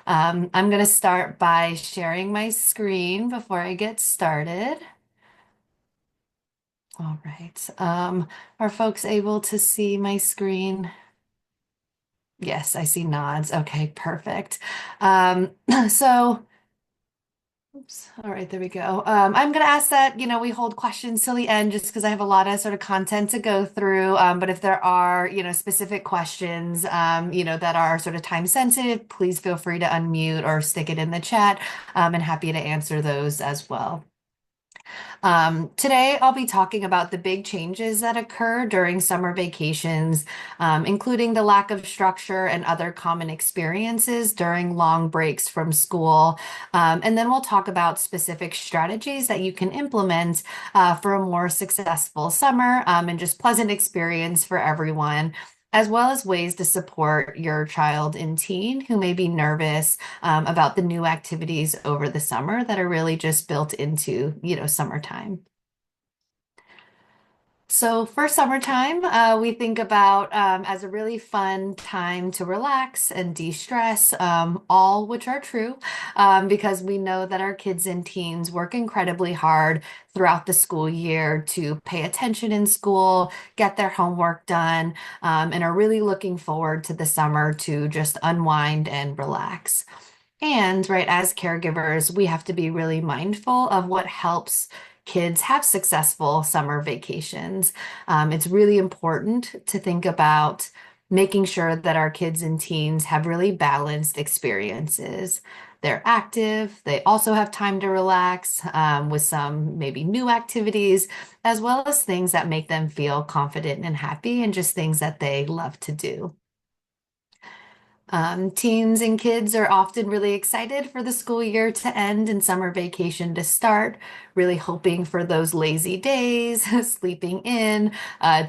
I'm going to start by sharing my screen before I get started. All right. Are folks able to see my screen? Yes, I see nods. Okay, perfect. Um, so, oops. All right, there we go. I'm going to ask that, we hold questions till the end just because I have a lot of sort of content to go through. But if there are, specific questions, that are sort of time sensitive, please feel free to unmute or stick it in the chat. And happy to answer those as well. Today, I'll be talking about the big changes that occur during summer vacations, including the lack of structure and other common experiences during long breaks from school. And then we'll talk about specific strategies that you can implement for a more successful summer and just pleasant experience for everyone, as well as ways to support your child and teen who may be nervous about the new activities over the summer that are really just built into, summertime. So for summertime, we think about as a really fun time to relax and de-stress, all which are true, because we know that our kids and teens work incredibly hard throughout the school year to pay attention in school, get their homework done, and are really looking forward to the summer to just unwind and relax. And right, as caregivers, we have to be really mindful of what helps kids have successful summer vacations. It's really important to think about making sure that our kids and teens have really balanced experiences. They're active, they also have time to relax with some maybe new activities, as well as things that make them feel confident and happy and just things that they love to do. Teens and kids are often really excited for the school year to end and summer vacation to start, really hoping for those lazy days, sleeping in,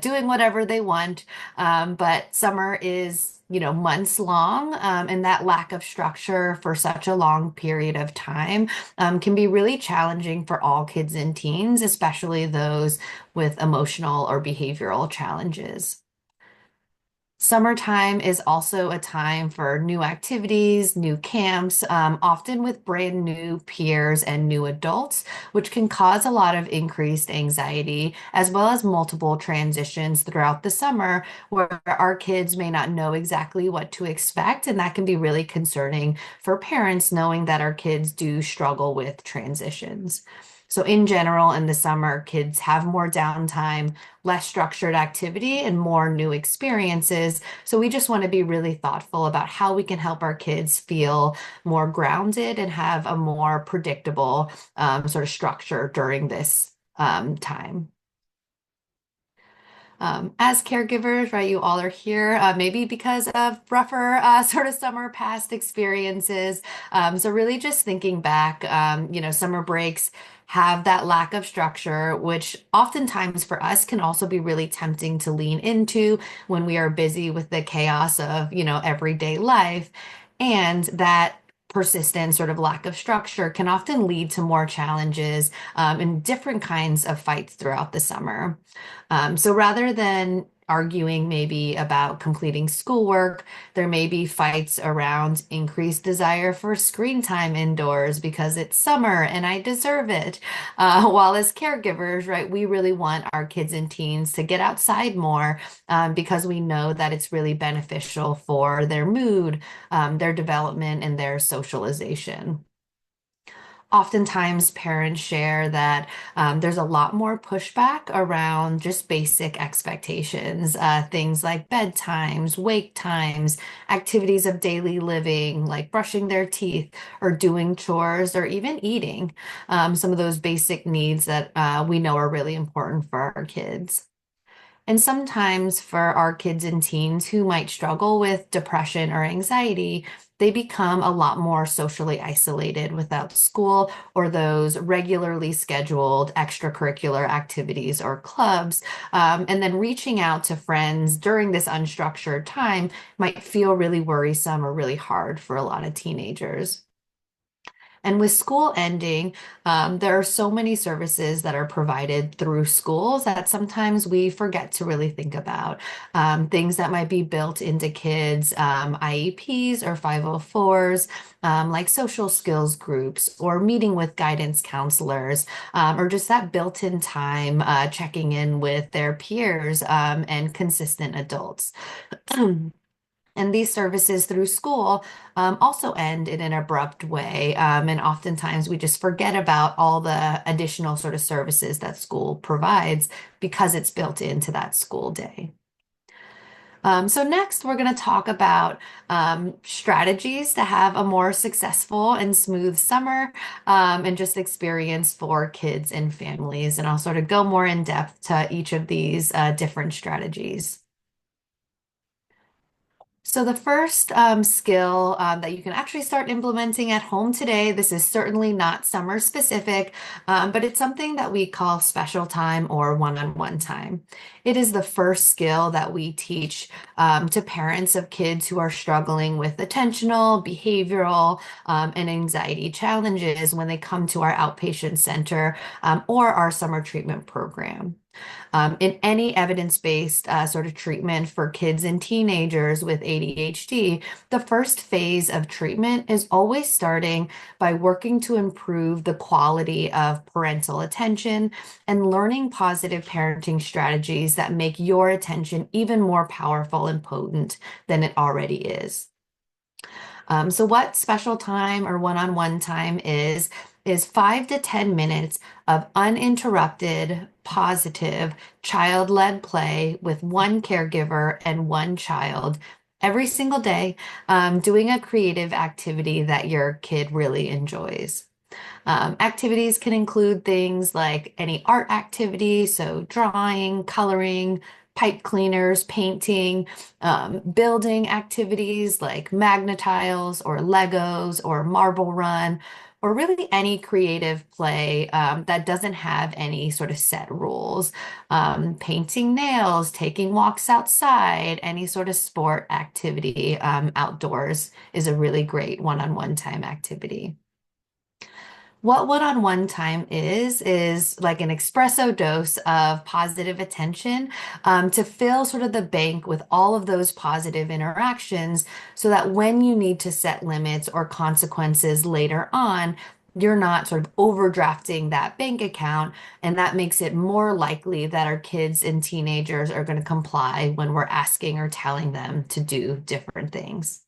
doing whatever they want. But summer is, months long, and that lack of structure for such a long period of time, can be really challenging for all kids and teens, especially those with emotional or behavioral challenges. Summertime is also a time for new activities, new camps, often with brand new peers and new adults, which can cause a lot of increased anxiety, as well as multiple transitions throughout the summer where our kids may not know exactly what to expect. And that can be really concerning for parents knowing that our kids do struggle with transitions. So in general, in the summer, kids have more downtime, less structured activity, and more new experiences. So we just want to be really thoughtful about how we can help our kids feel more grounded and have a more predictable sort of structure during this time. As caregivers, right, you all are here, maybe because of rougher sort of summer past experiences. So really just thinking back, summer breaks have that lack of structure, which oftentimes for us can also be really tempting to lean into when we are busy with the chaos of, everyday life. And that persistent sort of lack of structure can often lead to more challenges and different kinds of fights throughout the summer. So rather than arguing maybe about completing schoolwork, there may be fights around increased desire for screen time indoors because it's summer and I deserve it. While as caregivers, right, we really want our kids and teens to get outside more because we know that it's really beneficial for their mood, their development, and their socialization. Oftentimes, parents share that there's a lot more pushback around just basic expectations, things like bedtimes, wake times, activities of daily living, like brushing their teeth or doing chores or even eating. Some of those basic needs that we know are really important for our kids. And sometimes for our kids and teens who might struggle with depression or anxiety, they become a lot more socially isolated without school or those regularly scheduled extracurricular activities or clubs. And then reaching out to friends during this unstructured time might feel really worrisome or really hard for a lot of teenagers. And with school ending, there are so many services that are provided through schools that sometimes we forget to really think about. Things that might be built into kids' IEPs or 504s, like social skills groups or meeting with guidance counselors, or just that built-in time checking in with their peers and consistent adults. And these services through school also end in an abrupt way. And oftentimes we just forget about all the additional sort of services that school provides because it's built into that school day. So next, we're going to talk about strategies to have a more successful and smooth summer and just experience for kids and families. And I'll sort of go more in depth to each of these different strategies. So the first skill that you can actually start implementing at home today, this is certainly not summer specific, but it's something that we call special time or one-on-one time. It is the first skill that we teach to parents of kids who are struggling with attentional, behavioral, and anxiety challenges when they come to our outpatient center or our summer treatment program. In any evidence-based sort of treatment for kids and teenagers with ADHD, the first phase of treatment is always starting by working to improve the quality of parental attention and learning positive parenting strategies that make your attention even more powerful and potent than it already is. So what special time or one-on-one time is 5 to 10 minutes of uninterrupted, positive, child-led play with one caregiver and one child every single day, doing a creative activity that your kid really enjoys. Activities can include things like any art activity, so drawing, coloring, pipe cleaners, painting, building activities like magnetiles or Legos or marble run, or really any creative play that doesn't have any sort of set rules. Painting nails, taking walks outside, any sort of sport activity outdoors is a really great one-on-one time activity. What one-on-one time is like an espresso dose of positive attention to fill sort of the bank with all of those positive interactions so that when you need to set limits or consequences later on, you're not sort of overdrafting that bank account, and that makes it more likely that our kids and teenagers are going to comply when we're asking or telling them to do different things.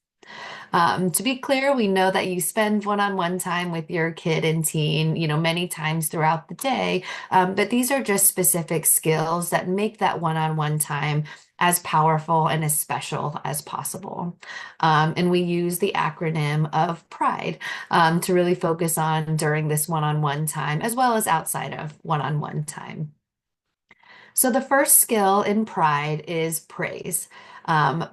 To be clear, we know that you spend one-on-one time with your kid and teen, many times throughout the day, but these are just specific skills that make that one-on-one time as powerful and as special as possible. And we use the acronym of PRIDE to really focus on during this one-on-one time, as well as outside of one-on-one time. So the first skill in pride is praise.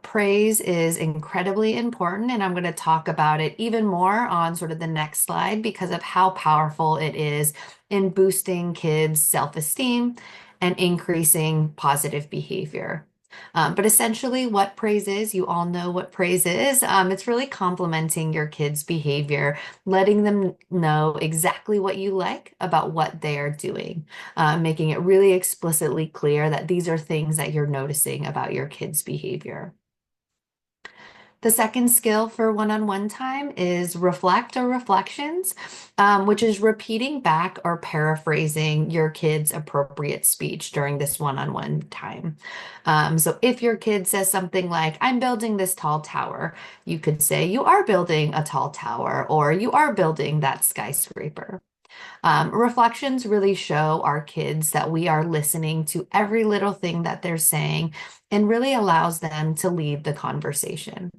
Praise is incredibly important, and I'm going to talk about it even more on sort of the next slide because of how powerful it is in boosting kids' self-esteem and increasing positive behavior. But essentially, what praise is, you all know what praise is. It's really complimenting your kids' behavior, letting them know exactly what you like about what they are doing, making it really explicitly clear that these are things that you're noticing about your kids' behavior. The second skill for one-on-one time is reflect or reflections, which is repeating back or paraphrasing your kid's appropriate speech during this one-on-one time. So if your kid says something like, I'm building this tall tower, you could say, you are building a tall tower, or you are building that skyscraper. Reflections really show our kids that we are listening to every little thing that they're saying and really allows them to lead the conversation.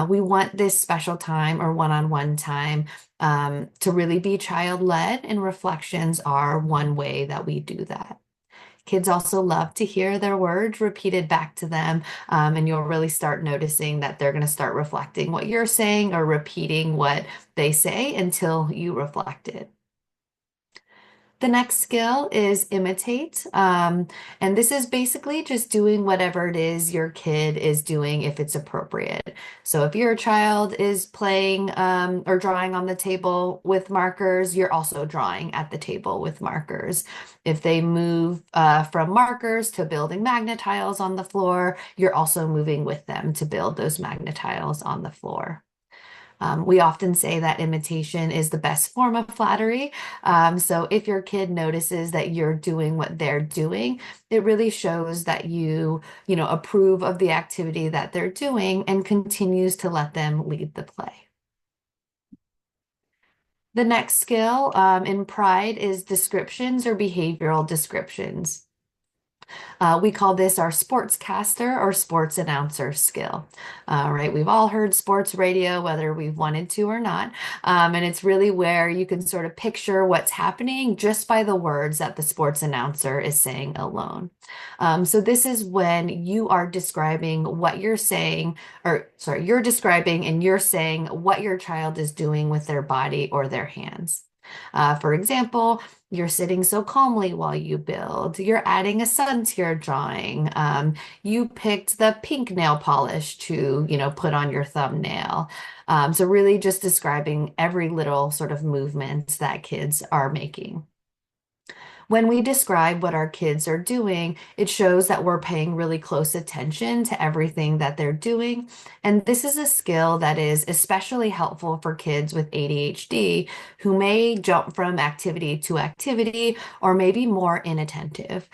We want this special time or one-on-one time to really be child-led, and reflections are one way that we do that. Kids also love to hear their words repeated back to them, and you'll really start noticing that they're going to start reflecting what you're saying or repeating what they say until you reflect it. The next skill is imitate. And this is basically just doing whatever it is your kid is doing if it's appropriate. So if your child is playing or drawing on the table with markers, you're also drawing at the table with markers. If they move from markers to building magnet tiles on the floor, you're also moving with them to build those magnet tiles on the floor. We often say that imitation is the best form of flattery. So if your kid notices that you're doing what they're doing, it really shows that you approve of the activity that they're doing and continues to let them lead the play. The next skill in pride is descriptions or behavioral descriptions. We call this our sportscaster or sports announcer skill. Right? We've all heard sports radio, whether we've wanted to or not. And it's really where you can sort of picture what's happening just by the words that the sports announcer is saying alone. So this is when you are describing what you're saying, or sorry, you're describing and you're saying what your child is doing with their body or their hands. For example, you're sitting so calmly while you build. You're adding a sun to your drawing. You picked the pink nail polish to, put on your thumbnail. So really just describing every little sort of movement that kids are making. When we describe what our kids are doing, it shows that we're paying really close attention to everything that they're doing. And this is a skill that is especially helpful for kids with ADHD who may jump from activity to activity or maybe more inattentive.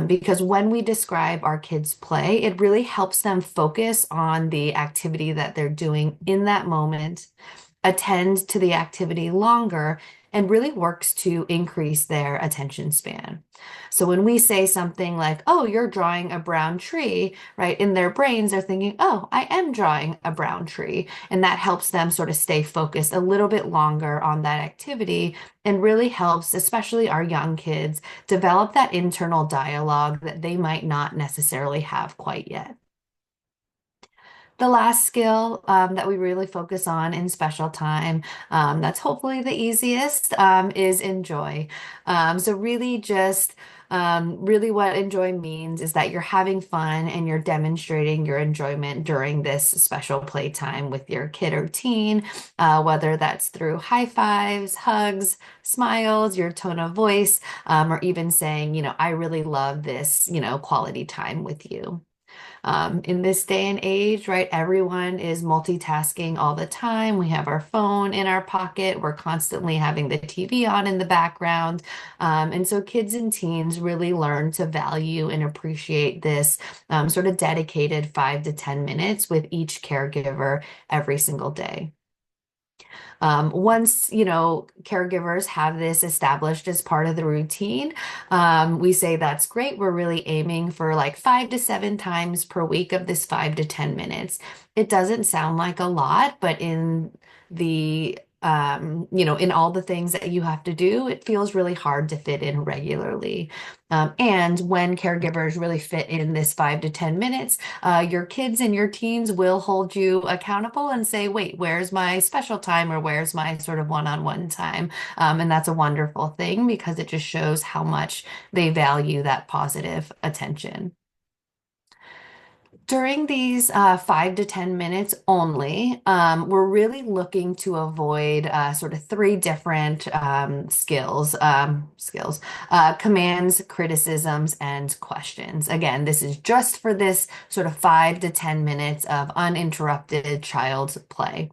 Because when we describe our kids' play, it really helps them focus on the activity that they're doing in that moment, attend to the activity longer, and really works to increase their attention span. So when we say something like, oh, you're drawing a brown tree, right, in their brains, they're thinking, oh, I am drawing a brown tree. And that helps them sort of stay focused a little bit longer on that activity and really helps, especially our young kids, develop that internal dialogue that they might not necessarily have quite yet. The last skill that we really focus on in special time, that's hopefully the easiest, is enjoy. So really just really what enjoy means is that you're having fun and you're demonstrating your enjoyment during this special playtime with your kid or teen, whether that's through high fives, hugs, smiles, your tone of voice, or even saying, I really love this, quality time with you. In this day and age, right, everyone is multitasking all the time. We have our phone in our pocket. We're constantly having the TV on in the background. And so kids and teens really learn to value and appreciate this sort of dedicated 5 to 10 minutes with each caregiver every single day. Once, caregivers have this established as part of the routine, we say that's great. We're really aiming for like 5 to 7 times per week of this 5 to 10 minutes. It doesn't sound like a lot, but in all the things that you have to do, it feels really hard to fit in regularly. And when caregivers really fit in this 5 to 10 minutes, your kids and your teens will hold you accountable and say, wait, where's my special time or where's my sort of one-on-one time? And that's a wonderful thing because it just shows how much they value that positive attention. During these 5 to 10 minutes only, we're really looking to avoid sort of three different skills, commands, criticisms, and questions. Again, this is just for this sort of 5 to 10 minutes of uninterrupted child play.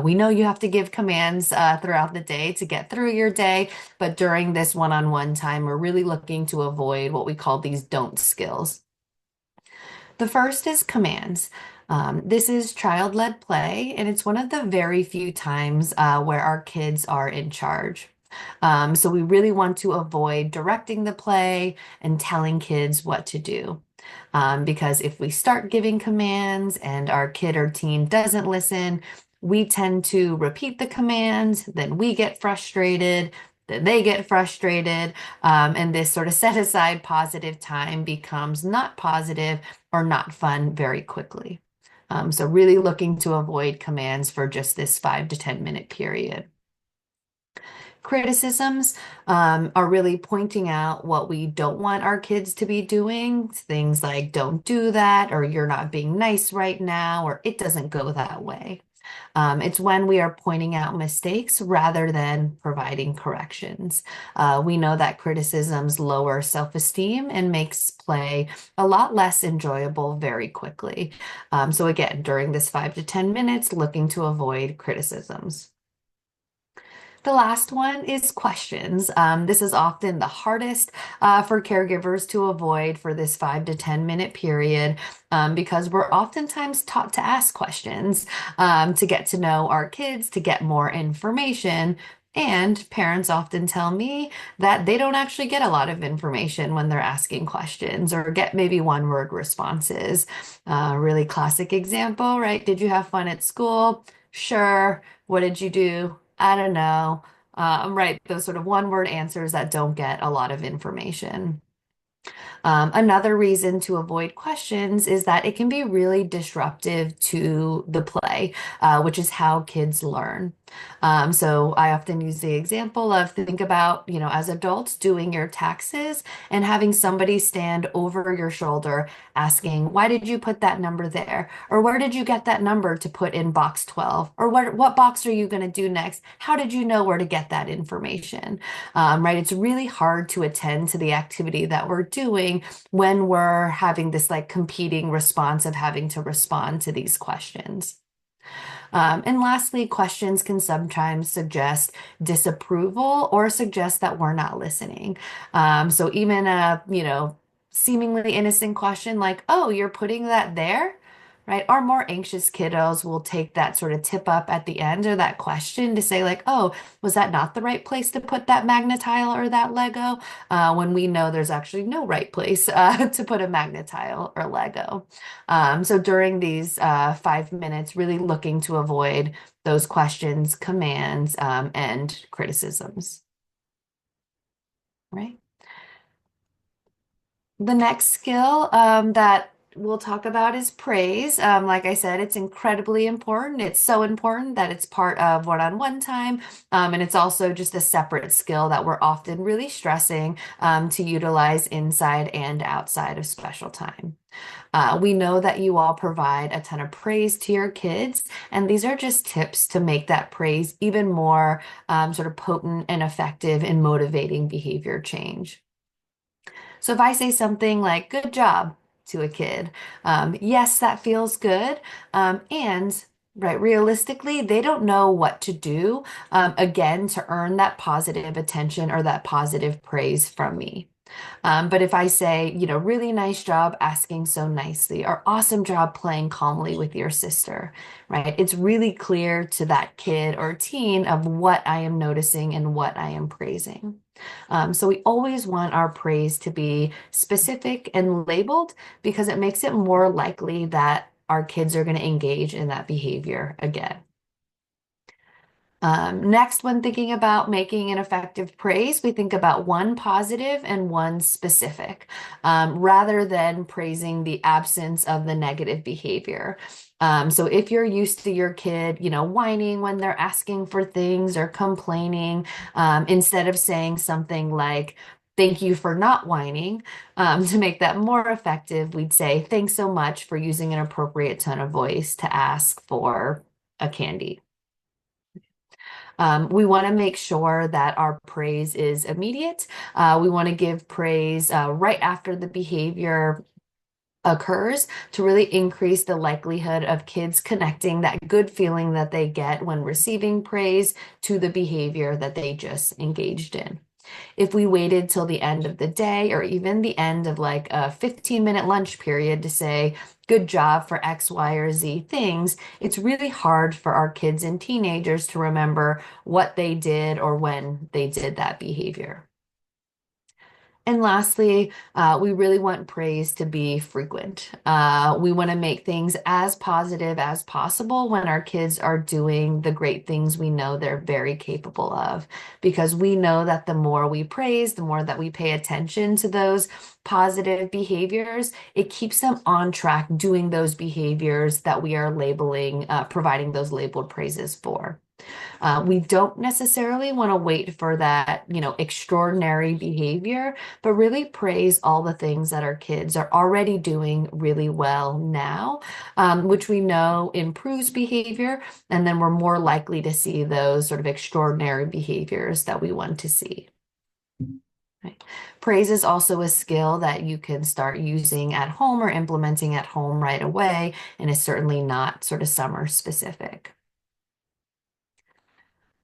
We know you have to give commands throughout the day to get through your day, but during this one-on-one time, we're really looking to avoid what we call these don't skills. The first is commands. This is child-led play, and it's one of the very few times where our kids are in charge. So we really want to avoid directing the play and telling kids what to do. Because if we start giving commands and our kid or teen doesn't listen, we tend to repeat the commands, then we get frustrated, then they get frustrated, and this sort of set aside positive time becomes not positive or not fun very quickly. So really looking to avoid commands for just this 5 to 10 minute period. Criticisms are really pointing out what we don't want our kids to be doing. Things like, don't do that, or you're not being nice right now, or it doesn't go that way. It's when we are pointing out mistakes rather than providing corrections. We know that criticisms lower self-esteem and makes play a lot less enjoyable very quickly. So again, during this 5 to 10 minutes, looking to avoid criticisms. The last one is questions. This is often the hardest for caregivers to avoid for this 5 to 10 minute period because we're oftentimes taught to ask questions to get to know our kids, to get more information. And parents often tell me that they don't actually get a lot of information when they're asking questions or get maybe one-word responses. Really classic example, right? Did you have fun at school? Sure. What did you do? I don't know. Right, those sort of one-word answers that don't get a lot of information. Another reason to avoid questions is that it can be really disruptive to the play, which is how kids learn. So I often use the example of think about, as adults doing your taxes and having somebody stand over your shoulder asking, why did you put that number there? Or where did you get that number to put in box 12? Or what box are you going to do next? How did you know where to get that information? Right? It's really hard to attend to the activity that we're doing when we're having this like competing response of having to respond to these questions. And lastly, questions can sometimes suggest disapproval or suggest that we're not listening. So even a, seemingly innocent question like, oh, you're putting that there? Right? Our more anxious kiddos will take that sort of tip up at the end or that question to say like, oh, was that not the right place to put that magnetile or that Lego? When we know there's actually no right place to put a magnetile or Lego. So during these 5 minutes, really looking to avoid those questions, commands, and criticisms, right? The next skill that we'll talk about is praise. Like I said, it's incredibly important. It's so important that it's part of one-on-one time. And it's also just a separate skill that we're often really stressing to utilize inside and outside of special time. We know that you all provide a ton of praise to your kids, and these are just tips to make that praise even more sort of potent and effective in motivating behavior change. So if I say something like, good job to a kid, yes, that feels good. And right, realistically, they don't know what to do, again, to earn that positive attention or that positive praise from me. But if I say, really nice job asking so nicely, or awesome job playing calmly with your sister, right? It's really clear to that kid or teen of what I am noticing and what I am praising. So we always want our praise to be specific and labeled because it makes it more likely that our kids are going to engage in that behavior again. Next, when thinking about making an effective praise, we think about one positive and one specific, rather than praising the absence of the negative behavior. So if you're used to your kid, whining when they're asking for things or complaining, instead of saying something like, thank you for not whining, to make that more effective, we'd say, thanks so much for using an appropriate tone of voice to ask for a candy. We want to make sure that our praise is immediate. We want to give praise right after the behavior occurs to really increase the likelihood of kids connecting that good feeling that they get when receiving praise to the behavior that they just engaged in. If we waited till the end of the day or even the end of like a 15-minute lunch period to say, good job for X, Y, or Z things, it's really hard for our kids and teenagers to remember what they did or when they did that behavior. And lastly, we really want praise to be frequent. We want to make things as positive as possible when our kids are doing the great things we know they're very capable of, because we know that the more we praise, the more that we pay attention to those positive behaviors, it keeps them on track doing those behaviors that we are labeling, providing those labeled praises for. We don't necessarily want to wait for that, extraordinary behavior, but really praise all the things that our kids are already doing really well now, which we know improves behavior, and then we're more likely to see those sort of extraordinary behaviors that we want to see. Right. Praise is also a skill that you can start using at home or implementing at home right away, and is certainly not sort of summer specific.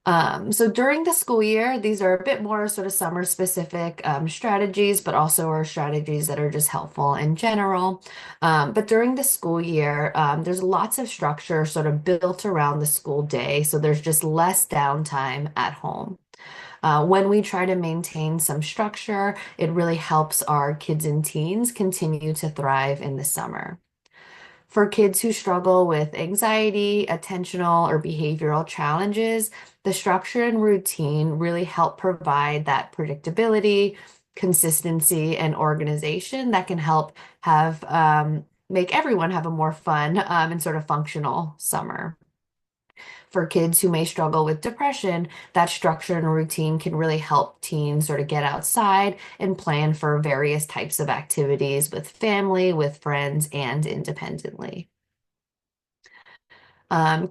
So during the school year, these are a bit more sort of summer specific strategies, but also are strategies that are just helpful in general. But during the school year, there's lots of structure sort of built around the school day. So there's just less downtime at home. When we try to maintain some structure, it really helps our kids and teens continue to thrive in the summer. For kids who struggle with anxiety, attentional, or behavioral challenges, the structure and routine really help provide that predictability, consistency, and organization that can help have make everyone have a more fun and sort of functional summer. For kids who may struggle with depression, that structure and routine can really help teens sort of get outside and plan for various types of activities with family, with friends, and independently.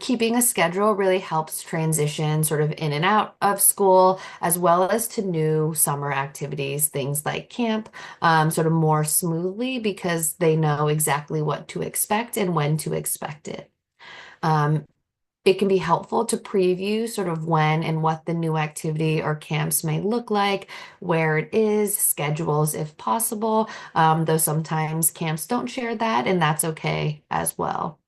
Keeping a schedule really helps transition sort of in and out of school, as well as to new summer activities, things like camp, sort of more smoothly because they know exactly what to expect and when to expect it. Um, it can be helpful to preview sort of when and what the new activity or camps may look like, where it is, schedules if possible, though sometimes camps don't share that, and that's okay as well.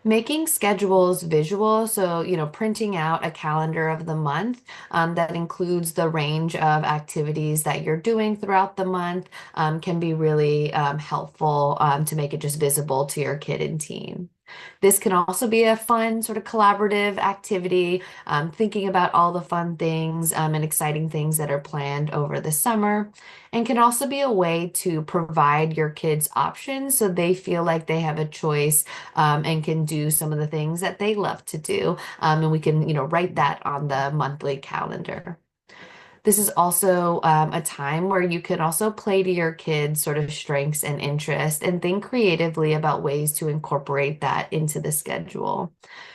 Making schedules visual, so printing out a calendar of the month that includes the range of activities that you're doing throughout the month can be really helpful to make it just visible to your kid and teen. This can also be a fun sort of collaborative activity, thinking about all the fun things and exciting things that are planned over the summer, and can also be a way to provide your kids options so they feel like they have a choice and can do some of the things that they love to do. And we can, write that on the monthly calendar. This is also a time where you can also play to your kids' sort of strengths and interests and think creatively about ways to incorporate that into the schedule.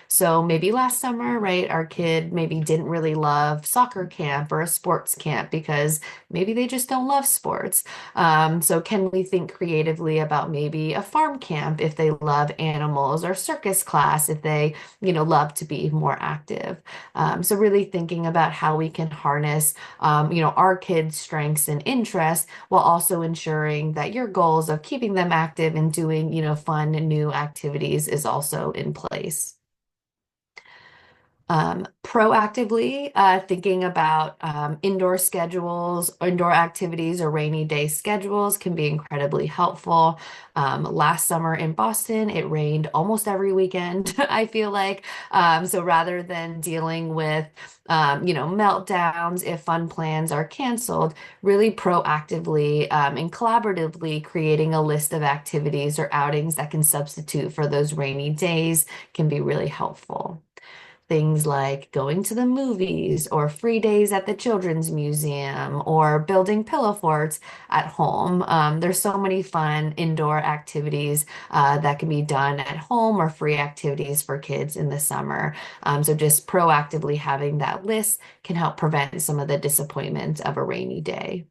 So maybe last summer, right, our kid maybe didn't really love soccer camp or a sports camp because maybe they just don't love sports. So can we think creatively about maybe a farm camp if they love animals, or circus class if they, love to be more active? So really thinking about how we can harness our kids' strengths and interests while also ensuring that your goals of keeping them active and doing, fun and new activities is also in place. Proactively thinking about indoor schedules, indoor activities, or rainy day schedules can be incredibly helpful. Last summer in Boston, it rained almost every weekend, I feel like. So rather than dealing with, meltdowns if fun plans are canceled, really proactively and collaboratively creating a list of activities or outings that can substitute for those rainy days can be really helpful. Things like going to the movies or free days at the Children's Museum or building pillow forts at home. There's so many fun indoor activities that can be done at home, or free activities for kids in the summer. So just proactively having that list can help prevent some of the disappointment of a rainy day.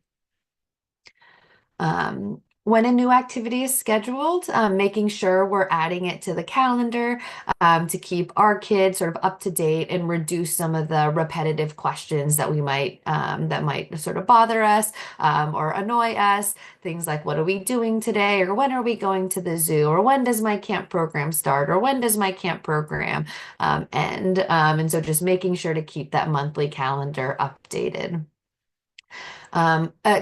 When a new activity is scheduled, making sure we're adding it to the calendar to keep our kids sort of up to date and reduce some of the repetitive questions that we might that might sort of bother us or annoy us. Things like, what are we doing today? Or when are we going to the zoo? Or when does my camp program start? Or when does my camp program end? And so just making sure to keep that monthly calendar updated.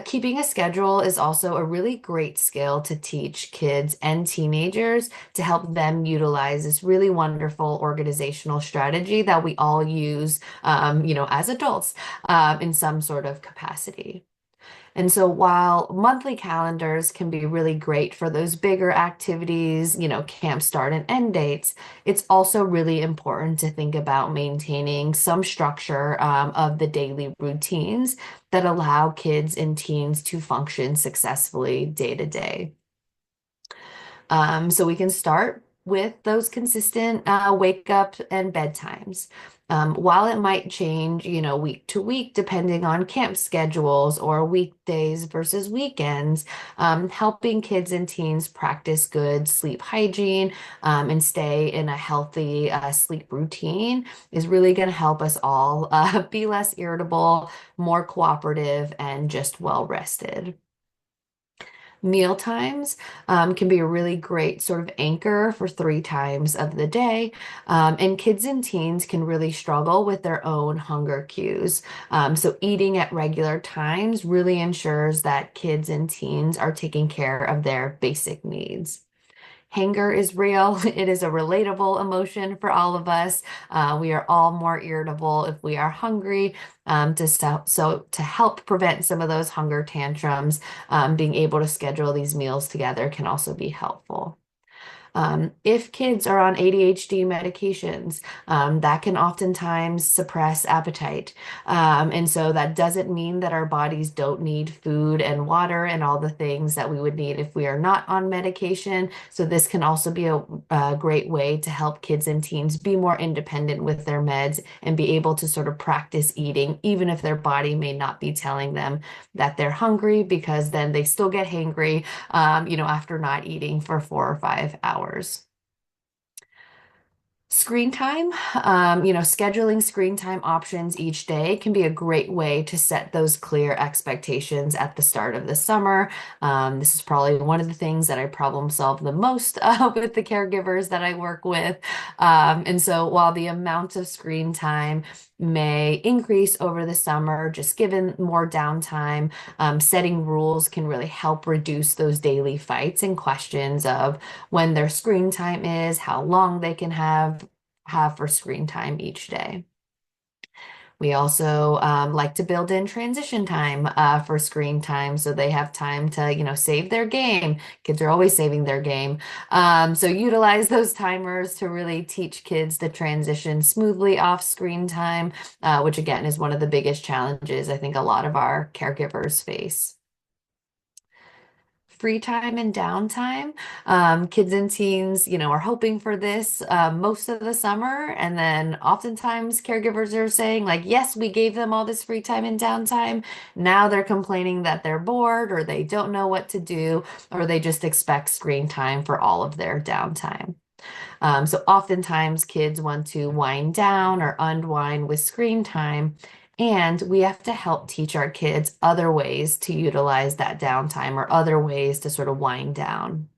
Keeping a schedule is also a really great skill to teach kids and teenagers to help them utilize this really wonderful organizational strategy that we all use, as adults, in some sort of capacity. And so while monthly calendars can be really great for those bigger activities, camp start and end dates, it's also really important to think about maintaining some structure of the daily routines that allow kids and teens to function successfully day to day. So we can start with those consistent wake up and bedtimes. While it might change, week to week, depending on camp schedules or weekdays versus weekends, helping kids and teens practice good sleep hygiene and stay in a healthy sleep routine is really going to help us all be less irritable, more cooperative, and just well rested. Meal times can be a really great sort of anchor for 3 times of the day. And kids and teens can really struggle with their own hunger cues. So eating at regular times really ensures that kids and teens are taking care of their basic needs. Hanger is real. It is a relatable emotion for all of us. We are all more irritable if we are hungry. So to help prevent some of those hunger tantrums, being able to schedule these meals together can also be helpful. If kids are on ADHD medications, that can oftentimes suppress appetite. And so that doesn't mean that our bodies don't need food and water and all the things that we would need if we are not on medication. So this can also be a great way to help kids and teens be more independent with their meds and be able to sort of practice eating, even if their body may not be telling them that they're hungry, because then they still get hangry, after not eating for 4 or 5 hours. Screen time, scheduling screen time options each day can be a great way to set those clear expectations at the start of the summer. This is probably one of the things that I problem solve the most with the caregivers that I work with. And so while the amount of screen time may increase over the summer, just given more downtime, setting rules can really help reduce those daily fights and questions of when their screen time is, how long they can have for screen time each day. We also like to build in transition time for screen time so they have time to, save their game. Kids are always saving their game. So utilize those timers to really teach kids to transition smoothly off screen time, which again is one of the biggest challenges I think a lot of our caregivers face. Free time and downtime. Kids and teens, are hoping for this most of the summer. And then oftentimes caregivers are saying, like, yes, we gave them all this free time and downtime. Now they're complaining that they're bored or they don't know what to do, or they just expect screen time for all of their downtime. So oftentimes kids want to wind down or unwind with screen time, and we have to help teach our kids other ways to utilize that downtime or other ways to sort of wind down.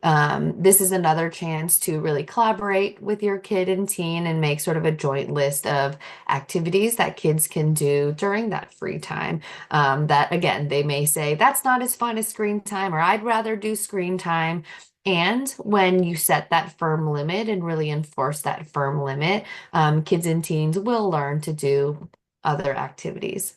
This is another chance to really collaborate with your kid and teen and make sort of a joint list of activities that kids can do during that free time. That again, they may say, that's not as fun as screen time, or I'd rather do screen time. And when you set that firm limit and really enforce that firm limit, kids and teens will learn to do other activities.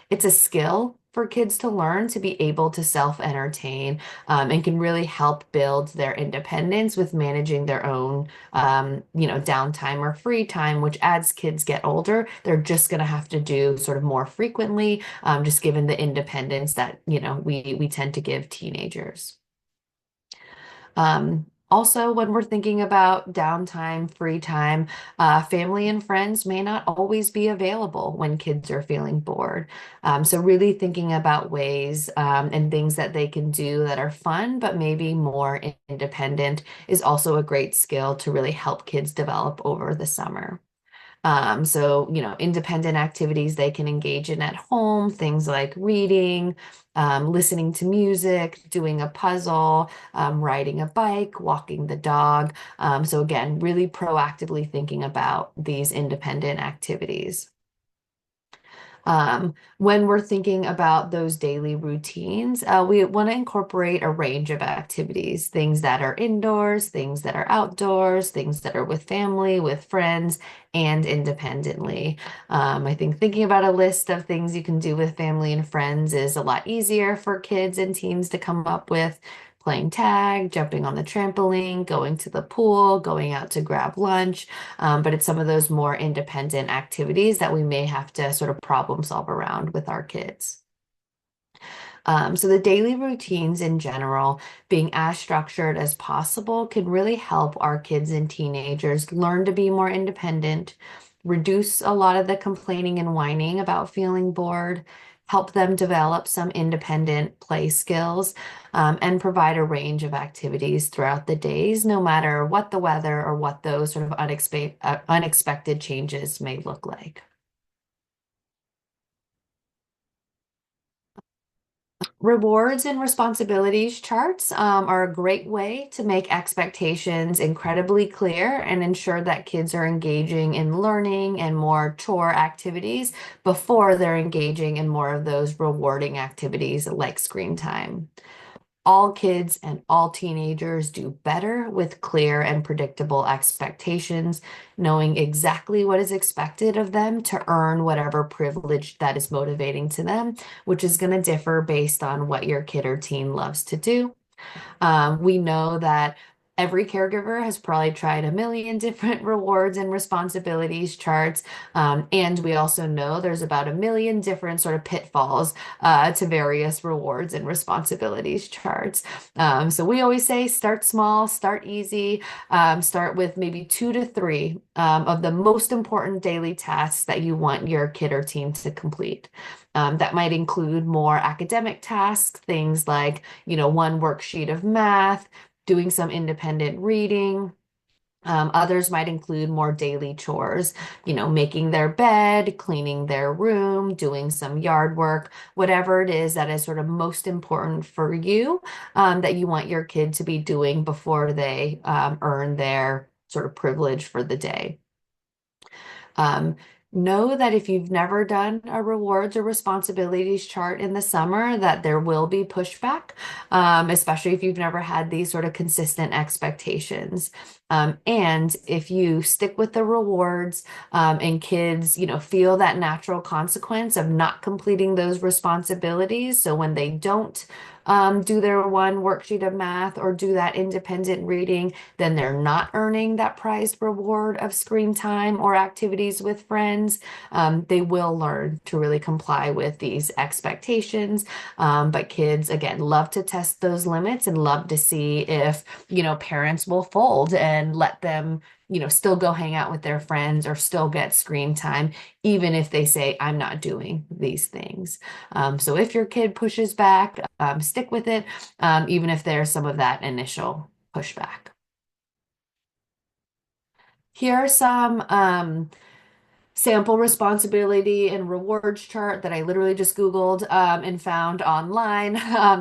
It's a skill for kids to learn to be able to self-entertain, and can really help build their independence with managing their own, downtime or free time, which as kids get older, they're just going to have to do sort of more frequently, just given the independence that, we tend to give teenagers. Also, when we're thinking about downtime, free time, family and friends may not always be available when kids are feeling bored. So really thinking about ways and things that they can do that are fun, but maybe more independent is also a great skill to really help kids develop over the summer. So, independent activities they can engage in at home, things like reading, listening to music, doing a puzzle, riding a bike, walking the dog. So again, really proactively thinking about these independent activities. When we're thinking about those daily routines, we want to incorporate a range of activities, things that are indoors, things that are outdoors, things that are with family, with friends, and independently. I think thinking about a list of things you can do with family and friends is a lot easier for kids and teens to come up with. Playing tag, jumping on the trampoline, going to the pool, going out to grab lunch. But it's some of those more independent activities that we may have to sort of problem solve around with our kids. So the daily routines in general, being as structured as possible, can really help our kids and teenagers learn to be more independent, reduce a lot of the complaining and whining about feeling bored, help them develop some independent play skills, and provide a range of activities throughout the days, no matter what the weather or what those sort of unexpected changes may look like. Rewards and responsibilities charts are a great way to make expectations incredibly clear and ensure that kids are engaging in learning and more chore activities before they're engaging in more of those rewarding activities like screen time. All kids and all teenagers do better with clear and predictable expectations, knowing exactly what is expected of them to earn whatever privilege that is motivating to them, which is going to differ based on what your kid or teen loves to do. We know that every caregiver has probably tried a million different rewards and responsibilities charts. And we also know there's about a million different sort of pitfalls to various rewards and responsibilities charts. So we always say start small, start easy, start with maybe two to three of the most important daily tasks that you want your kid or teen to complete. That might include more academic tasks, things like, one worksheet of math, doing some independent reading. Others might include more daily chores, making their bed, cleaning their room, doing some yard work, whatever it is that is sort of most important for you, that you want your kid to be doing before they earn their sort of privilege for the day. Um, know that if you've never done a rewards or responsibilities chart in the summer, that there will be pushback, especially if you've never had these sort of consistent expectations. And if you stick with the rewards, and kids, feel that natural consequence of not completing those responsibilities. So when they don't do their one worksheet of math or do that independent reading, then they're not earning that prized reward of screen time or activities with friends. They will learn to really comply with these expectations. But kids, again, love to test those limits and love to see if, parents will fold and let them, still go hang out with their friends or still get screen time, even if they say, I'm not doing these things. So if your kid pushes back, stick with it, even if there's some of that initial pushback. Here are some sample responsibility and rewards chart that I literally just Googled and found online.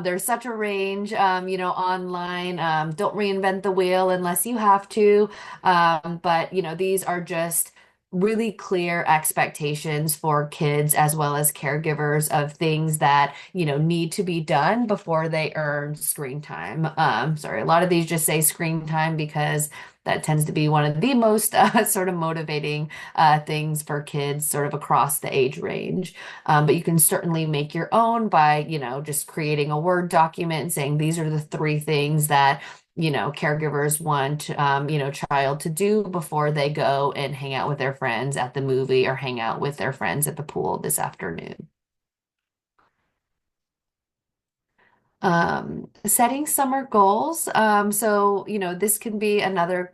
There's such a range, online. Don't reinvent the wheel unless you have to. But, these are just really clear expectations for kids as well as caregivers of things that, need to be done before they earn screen time. Sorry, a lot of these just say screen time because that tends to be one of the most sort of motivating things for kids sort of across the age range. But you can certainly make your own by, just creating a Word document and saying these are the three things that, caregivers want, child to do before they go and hang out with their friends at the movie or hang out with their friends at the pool this afternoon. Setting summer goals. So, this can be another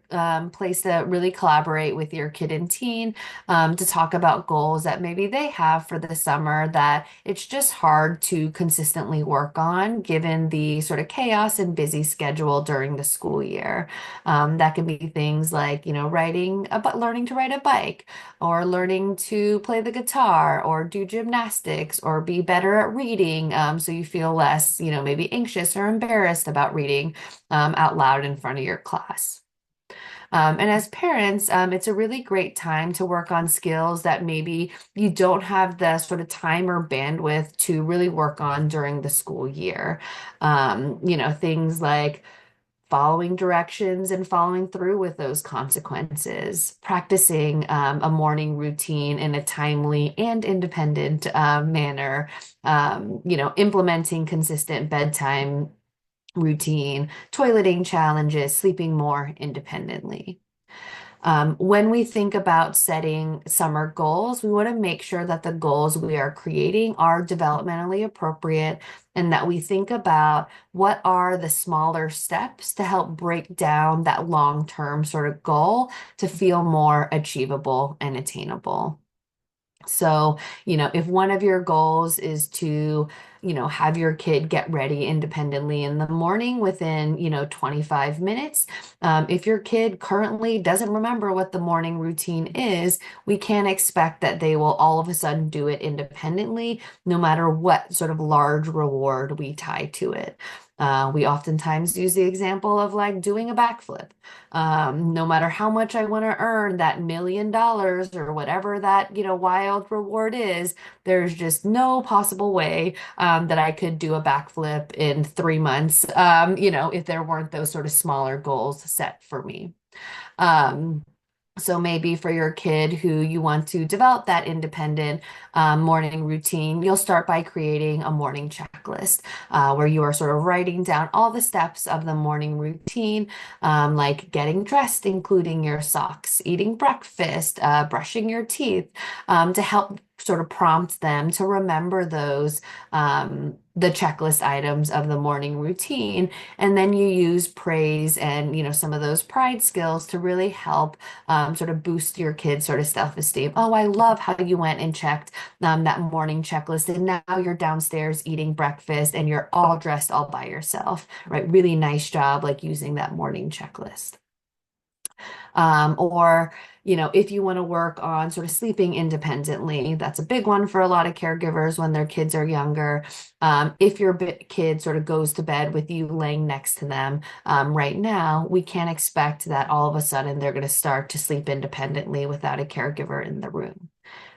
place to really collaborate with your kid and teen to talk about goals that maybe they have for the summer that it's just hard to consistently work on given the sort of chaos and busy schedule during the school year. That can be things like, learning to ride a bike or learning to play the guitar or do gymnastics or be better at reading so you feel less, maybe anxious or embarrassed about reading out loud in front of your class. And as parents, it's a really great time to work on skills that maybe you don't have the sort of time or bandwidth to really work on during the school year. Things like following directions and following through with those consequences, practicing a morning routine in a timely and independent manner, implementing consistent bedtime routine, toileting challenges, sleeping more independently. When we think about setting summer goals, we want to make sure that the goals we are creating are developmentally appropriate and that we think about what are the smaller steps to help break down that long-term sort of goal to feel more achievable and attainable. So, if one of your goals is to, have your kid get ready independently in the morning within, 25 minutes, if your kid currently doesn't remember what the morning routine is, we can't expect that they will all of a sudden do it independently, no matter what sort of large reward we tie to it. We oftentimes use the example of like doing a backflip. No matter how much I want to earn that $1 million or whatever that, wild reward is, there's just no possible way that I could do a backflip in 3 months, if there weren't those sort of smaller goals set for me. Um, so maybe for your kid who you want to develop that independent morning routine, you'll start by creating a morning checklist where you are sort of writing down all the steps of the morning routine, like getting dressed, including your socks, eating breakfast, brushing your teeth, to help sort of prompt them to remember the checklist items of the morning routine. And then you use praise and, some of those pride skills to really help sort of boost your kids' sort of self-esteem. Oh, I love how you went and checked that morning checklist, and now you're downstairs eating breakfast and you're all dressed all by yourself, right? Really nice job, like using that morning checklist. Or, if you want to work on sort of sleeping independently, that's a big one for a lot of caregivers when their kids are younger. If your kid sort of goes to bed with you laying next to them right now, we can't expect that all of a sudden they're going to start to sleep independently without a caregiver in the room.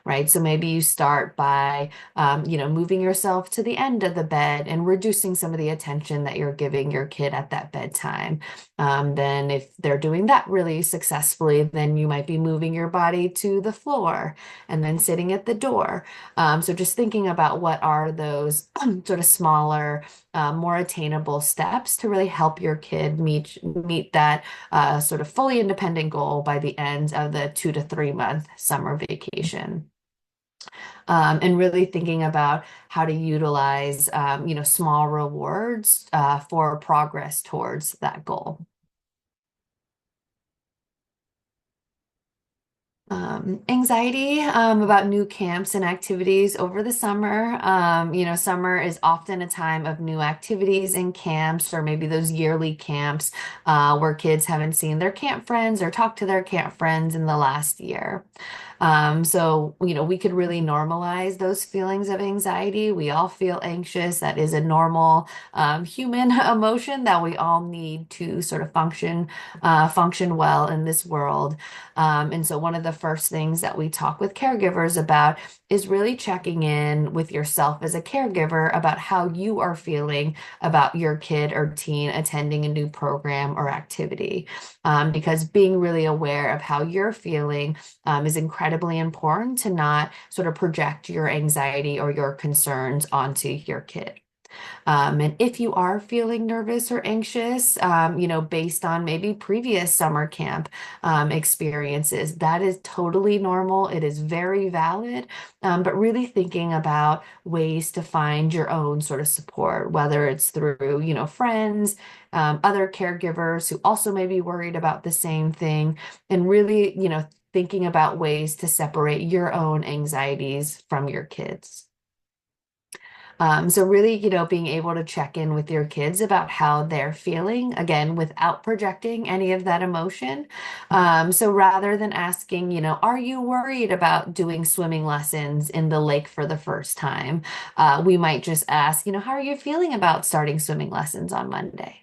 Right. So maybe you start by, moving yourself to the end of the bed and reducing some of the attention that you're giving your kid at that bedtime. Then if they're doing that really successfully, then you might be moving your body to the floor and then sitting at the door. So just thinking about what are those sort of smaller, more attainable steps to really help your kid meet that sort of fully independent goal by the end of the 2 to 3 month summer vacation. And really thinking about how to utilize, small rewards for progress towards that goal. Anxiety about new camps and activities over the summer. Summer is often a time of new activities and camps, or maybe those yearly camps where kids haven't seen their camp friends or talked to their camp friends in the last year. So, we could really normalize those feelings of anxiety. We all feel anxious. That is a normal human emotion that we all need to sort of function well in this world. And so one of the first things that we talk with caregivers about is really checking in with yourself as a caregiver about how you are feeling about your kid or teen attending a new program or activity. Because being really aware of how you're feeling is incredibly important to not sort of project your anxiety or your concerns onto your kid. And if you are feeling nervous or anxious, based on maybe previous summer camp experiences, that is totally normal. It is very valid, but really thinking about ways to find your own sort of support, whether it's through, friends, other caregivers who also may be worried about the same thing, and really, thinking about ways to separate your own anxieties from your kids. So really, being able to check in with your kids about how they're feeling, again, without projecting any of that emotion. So rather than asking, are you worried about doing swimming lessons in the lake for the first time? We might just ask, how are you feeling about starting swimming lessons on Monday?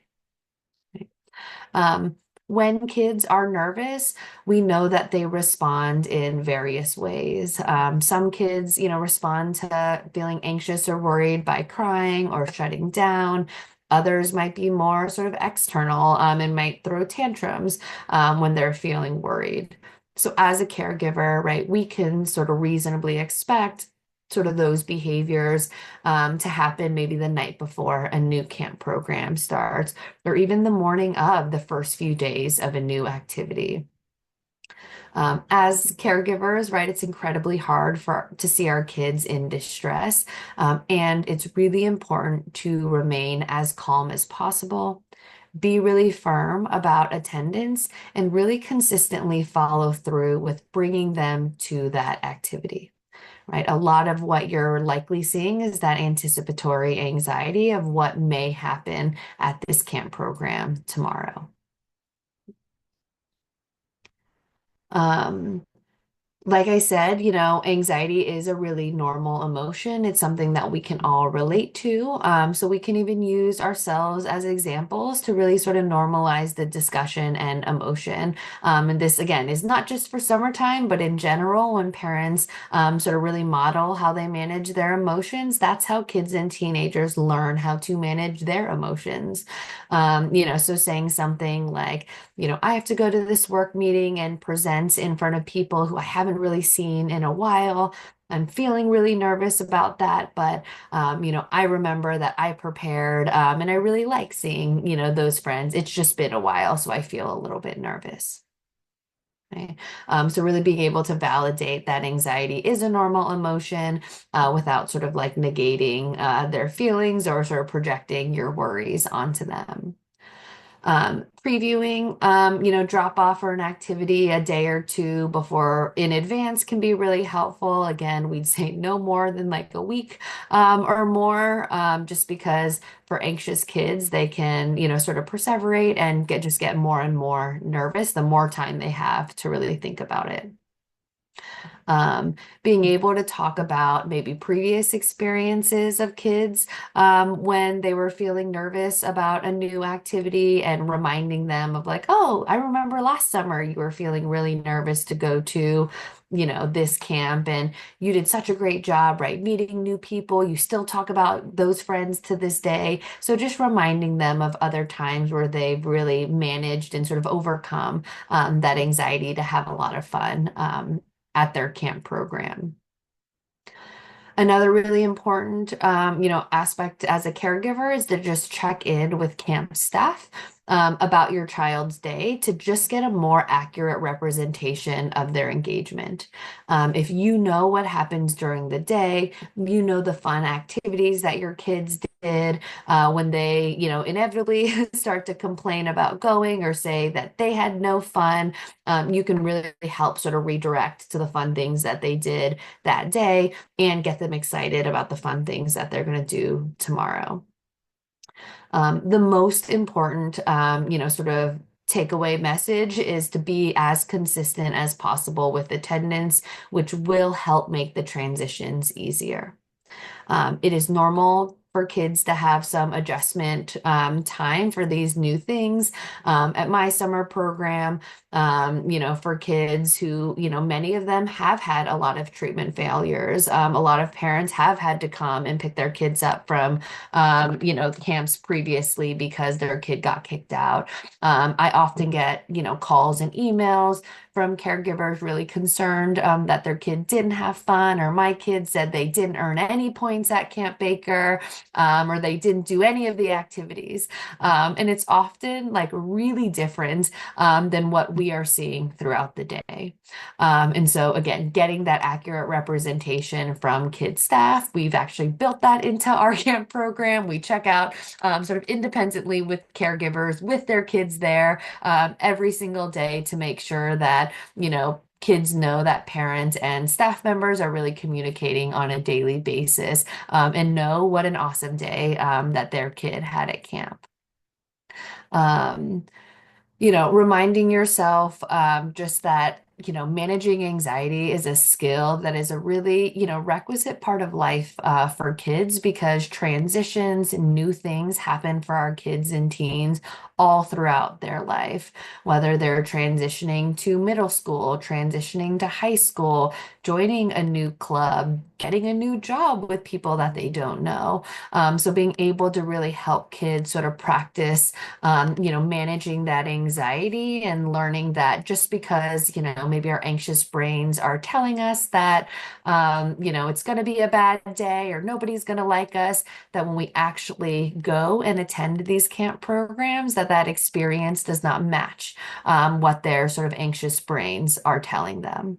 Um, When kids are nervous, we know that they respond in various ways. Some kids, respond to feeling anxious or worried by crying or shutting down. Others might be more sort of external, and might throw tantrums when they're feeling worried. So, as a caregiver, right, we can sort of reasonably expect sort of those behaviors to happen maybe the night before a new camp program starts or even the morning of the first few days of a new activity. As caregivers, right, it's incredibly hard to see our kids in distress, and it's really important to remain as calm as possible, be really firm about attendance, and really consistently follow through with bringing them to that activity. Right. A lot of what you're likely seeing is that anticipatory anxiety of what may happen at this camp program tomorrow. Um, like I said, anxiety is a really normal emotion. It's something that we can all relate to. So we can even use ourselves as examples to really sort of normalize the discussion and emotion. And this, again, is not just for summertime, but in general, when parents sort of really model how they manage their emotions, that's how kids and teenagers learn how to manage their emotions. So saying something like, I have to go to this work meeting and present in front of people who I haven't really seen in a while. I'm feeling really nervous about that, but I remember that I prepared, and I really like seeing, those friends. It's just been a while, so I feel a little bit nervous. Right? So really being able to validate that anxiety is a normal emotion, without sort of like negating their feelings or sort of projecting your worries onto them. Previewing, drop off for an activity a day or two before in advance can be really helpful. Again, we'd say no more than like a week or more, just because for anxious kids, they can, sort of perseverate and get more and more nervous the more time they have to really think about it. Being able to talk about maybe previous experiences of kids when they were feeling nervous about a new activity and reminding them of like, oh, I remember last summer you were feeling really nervous to go to, this camp and you did such a great job, right? Meeting new people. You still talk about those friends to this day. So just reminding them of other times where they've really managed and sort of overcome that anxiety to have a lot of fun. At their camp program. Another really important, aspect as a caregiver is to just check in with camp staff about your child's day to just get a more accurate representation of their engagement. If you know what happens during the day, you know the fun activities that your kids did when they, inevitably start to complain about going or say that they had no fun, you can really help sort of redirect to the fun things that they did that day and get them excited about the fun things that they're going to do tomorrow. The most important, sort of takeaway message is to be as consistent as possible with attendance, which will help make the transitions easier. It is normal for kids to have some adjustment time for these new things. At my summer program, for kids who, many of them have had a lot of treatment failures. A lot of parents have had to come and pick their kids up from, camps previously because their kid got kicked out. I often get, calls and emails from caregivers really concerned that their kid didn't have fun, or my kid said they didn't earn any points at Camp Baker, or they didn't do any of the activities. And it's often like really different than what we are seeing throughout the day. And so, again, getting that accurate representation from kid staff, we've actually built that into our camp program. We check out sort of independently with caregivers with their kids there every single day to make sure that, kids know that parents and staff members are really communicating on a daily basis and know what an awesome day that their kid had at camp. Um, Reminding yourself just that managing anxiety is a skill that is a really, requisite part of life for kids because transitions and new things happen for our kids and teens all throughout their life, whether they're transitioning to middle school, transitioning to high school, joining a new club, getting a new job with people that they don't know. So being able to really help kids sort of practice managing that anxiety and learning that just because, maybe our anxious brains are telling us that, it's going to be a bad day or nobody's going to like us, that when we actually go and attend these camp programs, that experience does not match what their sort of anxious brains are telling them.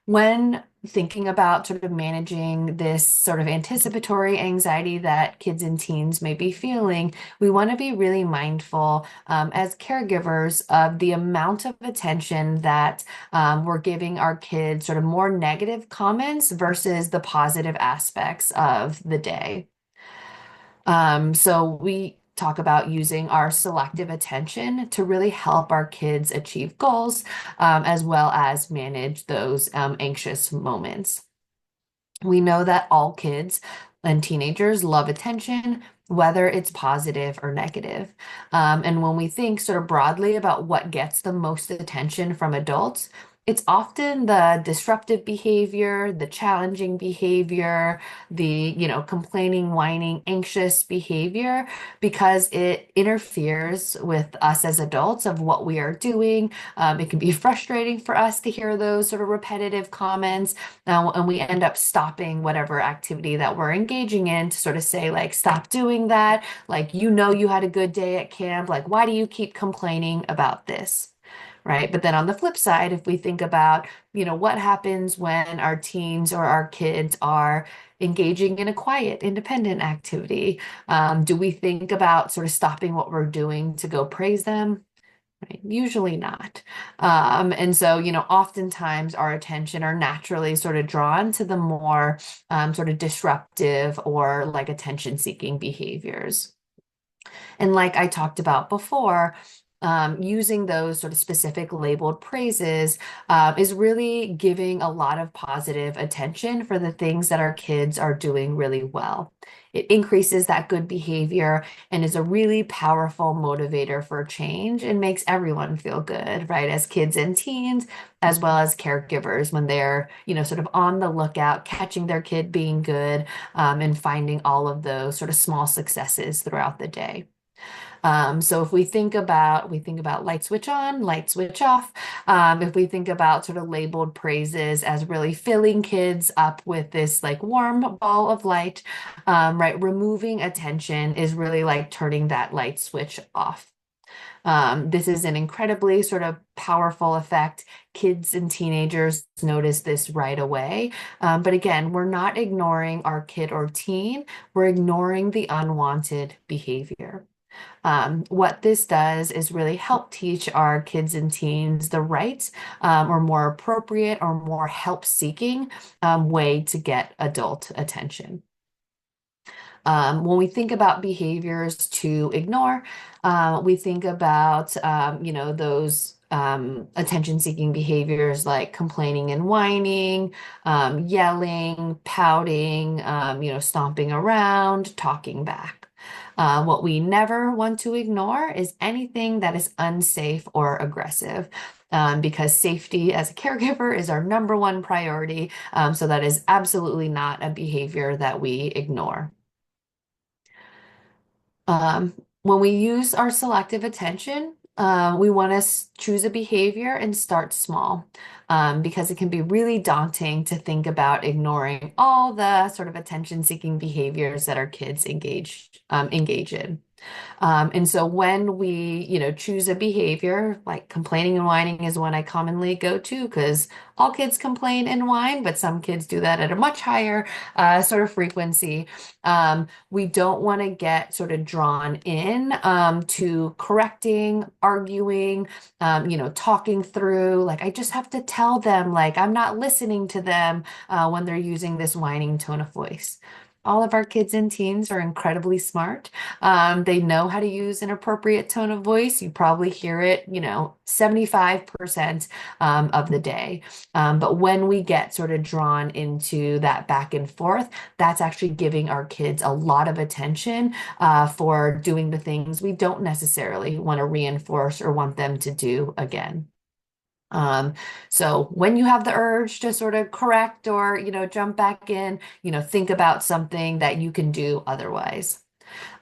When thinking about sort of managing this sort of anticipatory anxiety that kids and teens may be feeling, we want to be really mindful as caregivers of the amount of attention that we're giving our kids, sort of more negative comments versus the positive aspects of the day. So we talk about using our selective attention to really help our kids achieve goals, as well as manage those anxious moments. We know that all kids and teenagers love attention, whether it's positive or negative. And when we think sort of broadly about what gets the most attention from adults, it's often the disruptive behavior, the challenging behavior, the, complaining, whining, anxious behavior, because it interferes with us as adults of what we are doing. It can be frustrating for us to hear those sort of repetitive comments, and we end up stopping whatever activity that we're engaging in to sort of say, like, stop doing that. Like, you had a good day at camp. Like, why do you keep complaining about this? Right. But then on the flip side, if we think about, what happens when our teens or our kids are engaging in a quiet, independent activity, do we think about sort of stopping what we're doing to go praise them? Right? Usually not. And so, oftentimes our attention are naturally sort of drawn to the more sort of disruptive or like attention-seeking behaviors. And like I talked about before, using those sort of specific labeled praises is really giving a lot of positive attention for the things that our kids are doing really well. It increases that good behavior and is a really powerful motivator for change and makes everyone feel good, right? As kids and teens, as well as caregivers when they're, sort of on the lookout, catching their kid being good, and finding all of those sort of small successes throughout the day. So if we think about light switch on, light switch off. If we think about sort of labeled praises as really filling kids up with this like warm ball of light, right? Removing attention is really like turning that light switch off. This is an incredibly sort of powerful effect. Kids and teenagers notice this right away. But again, we're not ignoring our kid or teen, we're ignoring the unwanted behavior. What this does is really help teach our kids and teens the right or more appropriate or more help-seeking way to get adult attention. When we think about behaviors to ignore, we think about, those attention-seeking behaviors like complaining and whining, yelling, pouting, stomping around, talking back. What we never want to ignore is anything that is unsafe or aggressive. Because safety as a caregiver is our number one priority. So that is absolutely not a behavior that we ignore. When we use our selective attention, we want to choose a behavior and start small, because it can be really daunting to think about ignoring all the sort of attention-seeking behaviors that our kids engage in. And so when we, choose a behavior, like complaining and whining is one I commonly go to because all kids complain and whine, but some kids do that at a much higher sort of frequency. We don't want to get sort of drawn in to correcting, arguing, talking through. Like, I just have to tell them, like, I'm not listening to them when they're using this whining tone of voice. All of our kids and teens are incredibly smart. They know how to use an appropriate tone of voice. You probably hear it, 75% of the day. But when we get sort of drawn into that back and forth, that's actually giving our kids a lot of attention for doing the things we don't necessarily want to reinforce or want them to do again. Um, so when you have the urge to sort of correct or, jump back in, think about something that you can do otherwise.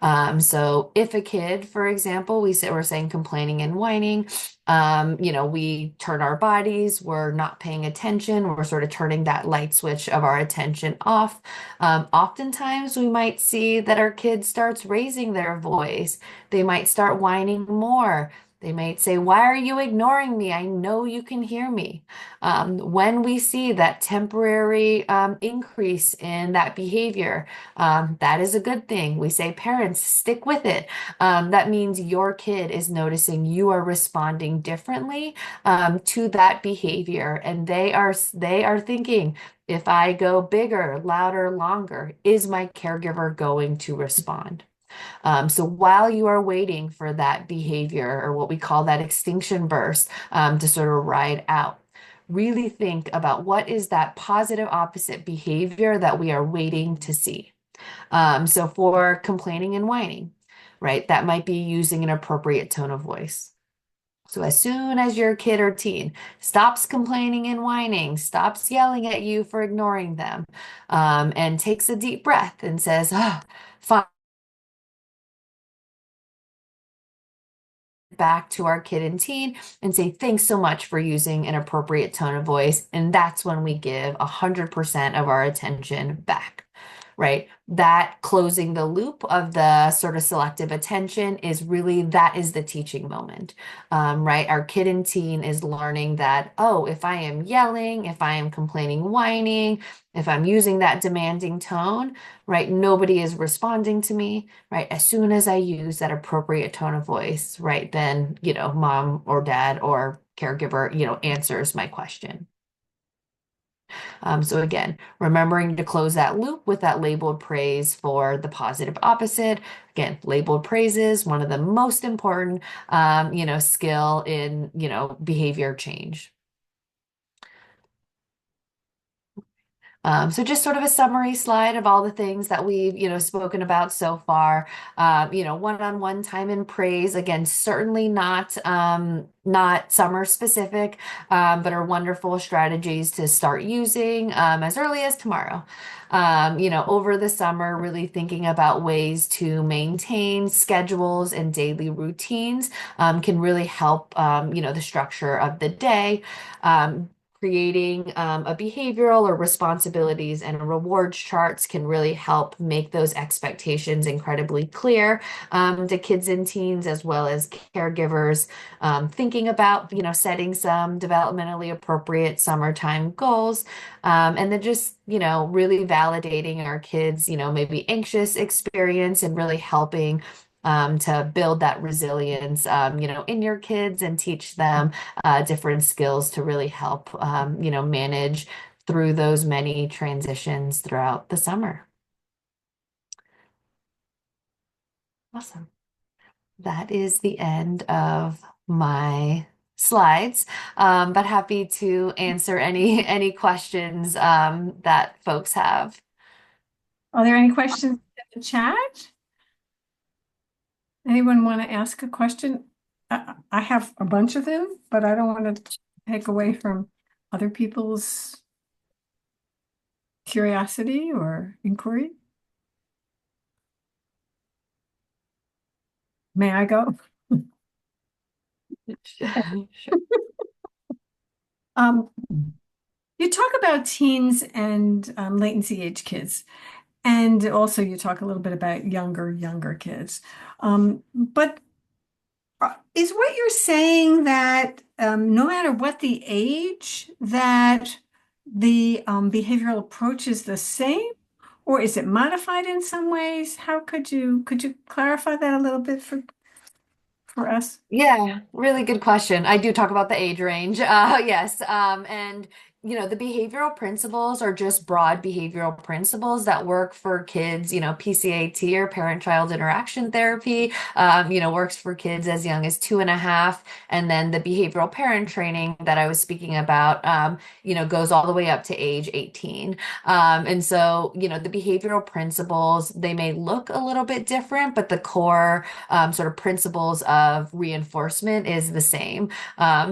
So if a kid, for example, we're saying complaining and whining, we turn our bodies, we're not paying attention, we're sort of turning that light switch of our attention off. Oftentimes we might see that our kid starts raising their voice. They might start whining more. They might say, "Why are you ignoring me? I know you can hear me." When we see that temporary increase in that behavior, that is a good thing. We say, parents, stick with it. That means your kid is noticing you are responding differently to that behavior, and they are thinking, if I go bigger, louder, longer, is my caregiver going to respond? So while you are waiting for that behavior, or what we call that extinction burst, to sort of ride out, really think about what is that positive opposite behavior that we are waiting to see. So for complaining and whining, right, that might be using an appropriate tone of voice. So as soon as your kid or teen stops complaining and whining, stops yelling at you for ignoring them, and takes a deep breath and says, "Oh, fine," back to our kid and teen and say, "Thanks so much for using an appropriate tone of voice." And that's when we give 100% of our attention back, right? That closing the loop of the sort of selective attention is really, that is the teaching moment, right? Our kid and teen is learning that, oh, if I am yelling, if I am complaining, whining, if I'm using that demanding tone, right, nobody is responding to me, right? As soon as I use that appropriate tone of voice, right, then, mom or dad or caregiver, answers my question. So again, remembering to close that loop with that labeled praise for the positive opposite. Again, labeled praises, one of the most important, skill in, behavior change. So just sort of a summary slide of all the things that we've, spoken about so far. One-on-one time and praise, again, certainly not summer specific, but are wonderful strategies to start using as early as tomorrow. Over the summer, really thinking about ways to maintain schedules and daily routines can really help, the structure of the day. Creating a behavioral or responsibilities and rewards charts can really help make those expectations incredibly clear to kids and teens as well as caregivers. Thinking about, setting some developmentally appropriate summertime goals, and then just, really validating our kids, maybe anxious experience and really helping to build that resilience, in your kids and teach them different skills to really help, manage through those many transitions throughout the summer. Awesome. That is the end of my slides, but happy to answer any questions that folks have. Are there any questions in the chat? Anyone want to ask a question? I have a bunch of them, but I don't want to take away from other people's curiosity or inquiry. May I go? Sure. Um, you talk about teens and latency age kids, and also you talk a little bit about younger kids. But is what you're saying that no matter what the age, that the behavioral approach is the same, or is it modified in some ways? How could you clarify that a little bit for us? Yeah, really good question. I do talk about the age range. Yes. And the behavioral principles are just broad behavioral principles that work for kids, PCAT or parent-child interaction therapy, works for kids as young as 2.5. And then the behavioral parent training that I was speaking about, goes all the way up to age 18. And so, the behavioral principles, they may look a little bit different, but the core sort of principles of reinforcement is the same.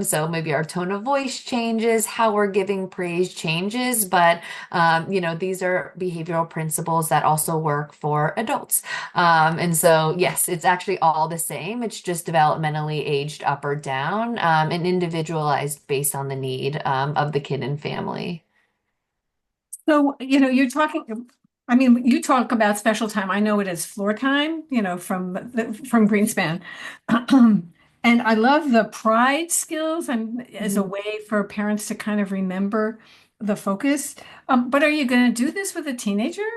So maybe our tone of voice changes, how we're giving praise changes, but these are behavioral principles that also work for adults. And so, yes, it's actually all the same. It's just developmentally aged up or down, and individualized based on the need of the kid and family. So, you're talking, I mean, you talk about special time. I know it is floor time, from Greenspan. And I love the pride skills and as a Mhm. way for parents to kind of remember the focus. But are you going to do this with a teenager?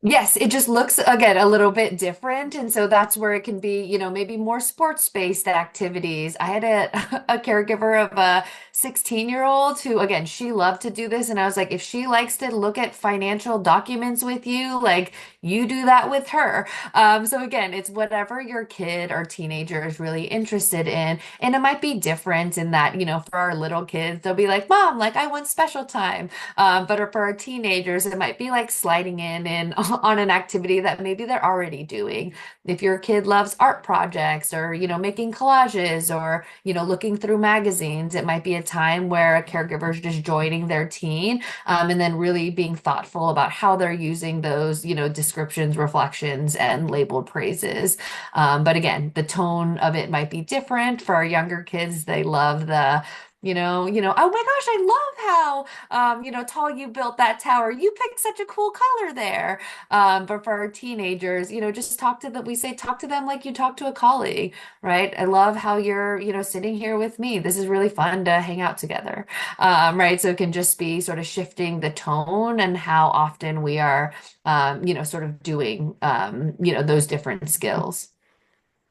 Yes, it just looks again a little bit different. And so that's where it can be, maybe more sports-based activities. I had a caregiver of a 16-year-old who, again, she loved to do this. And I was like, if she likes to look at financial documents with you, like you do that with her. So again, it's whatever your kid or teenager is really interested in. And it might be different in that, for our little kids, they'll be like, Mom, like I want special time. But for our teenagers, it might be like sliding in on an activity that maybe they're already doing. If your kid loves art projects or, making collages or, looking through magazines, it might be a time where a caregiver is just joining their teen, and then really being thoughtful about how they're using those, descriptions, reflections, and labeled praises. But again, the tone of it might be different. For our younger kids, they love the oh my gosh, I love how tall you built that tower. You picked such a cool color there. But for our teenagers, just talk to them. We say talk to them like you talk to a colleague, right? I love how you're, sitting here with me. This is really fun to hang out together. Right. So it can just be sort of shifting the tone and how often we are, sort of doing, those different skills.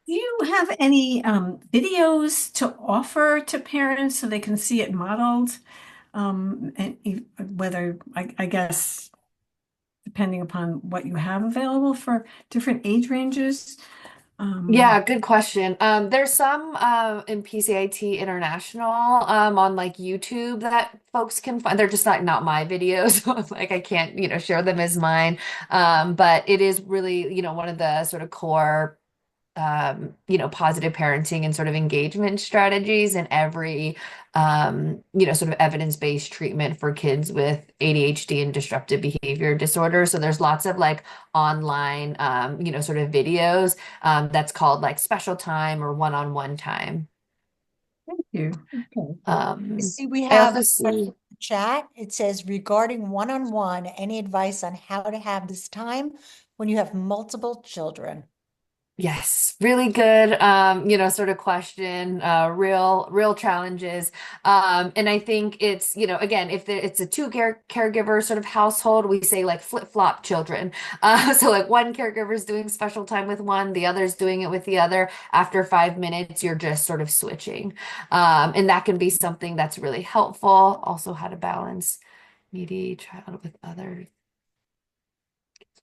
Do you have any videos to offer to parents so they can see it modeled? Whether, I guess, depending upon what you have available for different age ranges. Um, Yeah, good question. There's some in PCIT International on like YouTube that folks can find. They're just not my videos. Like I can't, share them as mine. But it is really, one of the sort of core positive parenting and sort of engagement strategies in every, sort of evidence-based treatment for kids with ADHD and disruptive behavior disorder. So there's lots of like online, sort of videos, that's called like special time or one-on-one time. thank you. Okay. I Um, see we I have also a question see. in the chat. It says regarding one-on-one, any advice on how to have this time when you have multiple children? Yes, really good, sort of question, real challenges. And I think it's, again, if it's a two caregiver sort of household, we say like flip-flop children. So like one caregiver is doing special time with one, the other's doing it with the other. After 5 minutes, you're just sort of switching. And that can be something that's really helpful. Also, how to balance needy child with others.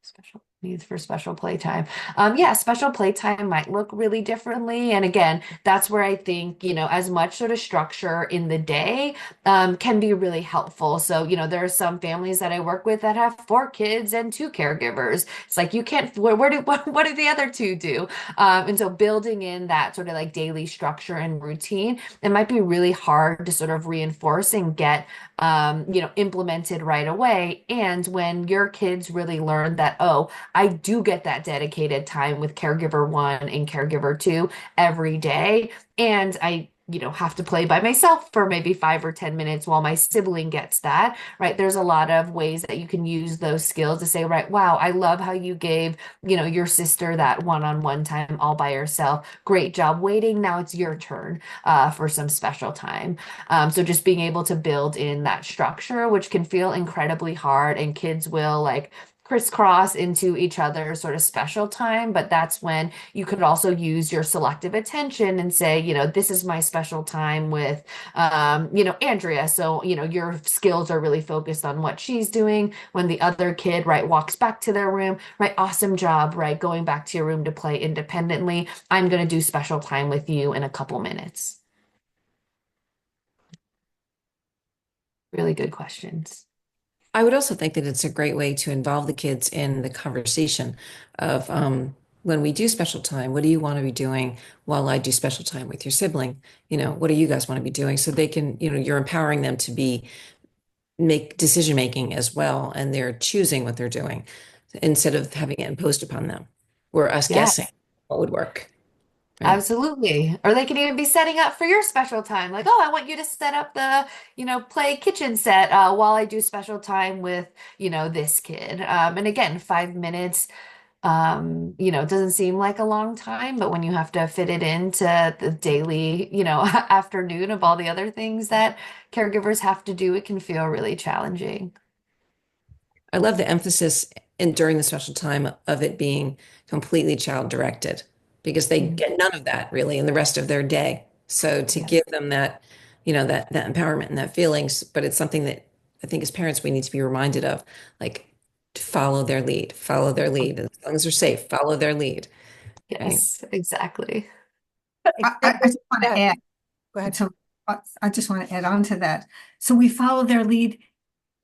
Special needs for special playtime. Yeah, special playtime might look really differently. And again, that's where I think, as much sort of structure in the day can be really helpful. So, there are some families that I work with that have 4 kids and 2 caregivers. It's like you can't, what do the other two do? And so building in that sort of like daily structure and routine, it might be really hard to sort of reinforce and get implemented right away. And when your kids really learn that, oh, I do get that dedicated time with caregiver one and caregiver two every day, and I have to play by myself for maybe 5 or 10 minutes while my sibling gets that, right? There's a lot of ways that you can use those skills to say, right, wow, I love how you gave, your sister that one-on-one time all by herself. Great job waiting. Now it's your turn for some special time. So just being able to build in that structure, which can feel incredibly hard, and kids will like crisscross into each other's sort of special time, but that's when you could also use your selective attention and say, this is my special time with, Andrea. So, your skills are really focused on what she's doing. When the other kid, right, walks back to their room, right, awesome job, right, going back to your room to play independently. I'm going to do special time with you in a couple minutes. Really good questions. I would also think that it's a great way to involve the kids in the conversation of when we do special time, what do you want to be doing while I do special time with your sibling? What do you guys want to be doing? So they can, you're empowering them to make decision making as well, and they're choosing what they're doing instead of having it imposed upon them or us guessing Yes. what would work. Right. Absolutely. Or they can even be setting up for your special time. Like, oh, I want you to set up the, play kitchen set while I do special time with, this kid. And again, 5 minutes, it doesn't seem like a long time, but when you have to fit it into the daily, afternoon of all the other things that caregivers have to do, it can feel really challenging. I love the emphasis during the special time of it being completely child directed because they Mm. get none of that really in the rest of their day. So to give Yes. them that, that empowerment and that feelings, but it's something that I think as parents we need to be reminded of, like to follow their lead. As long as they're safe, follow their lead. Right. Yes, exactly. I just want Go to ahead. add, Go ahead. so I just want to add on to that. So we follow their lead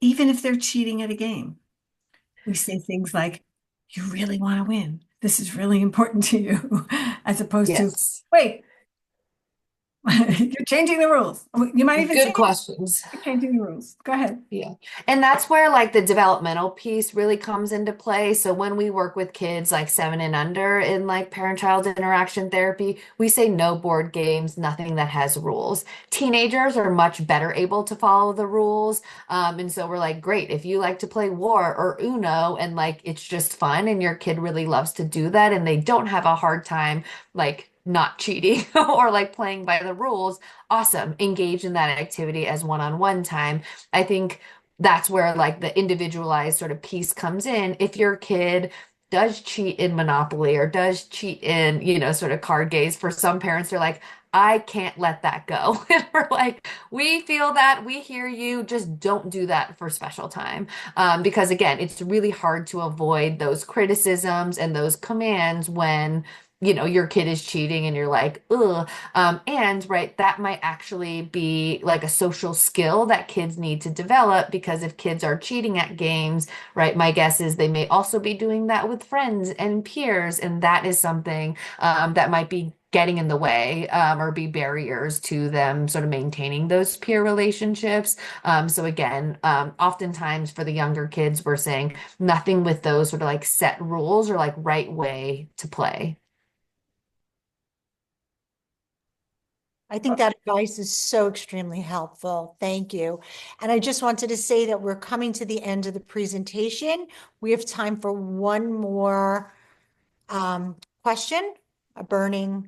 even if they're cheating at a game. We say things like, you really want to win. This is really important to you, as opposed to, Yes. wait, you're changing the rules. You might even say Good questions. you're changing the rules. Go ahead. Yeah. And that's where like the developmental piece really comes into play. So when we work with kids like 7 and under in like parent-child interaction therapy, we say no board games, nothing that has rules. Teenagers are much better able to follow the rules. And so we're like, great, if you like to play war or Uno and like it's just fun and your kid really loves to do that and they don't have a hard time like not cheating or like playing by the rules, awesome. Engage in that activity as one-on-one time. I think that's where like the individualized sort of piece comes in. If your kid does cheat in Monopoly or does cheat in, sort of card games, for some parents, they're like, I can't let that go. And we're like, we feel that, we hear you, just don't do that for special time. Because again, it's really hard to avoid those criticisms and those commands when, your kid is cheating and you're like, ugh. And right, that might actually be like a social skill that kids need to develop because if kids are cheating at games, right, my guess is they may also be doing that with friends and peers. And that is something that might be getting in the way or be barriers to them sort of maintaining those peer relationships. So again, oftentimes for the younger kids, we're saying nothing with those sort of like set rules or like right way to play. I think that advice is so extremely helpful. Thank you. And I just wanted to say that we're coming to the end of the presentation. We have time for one more question, a burning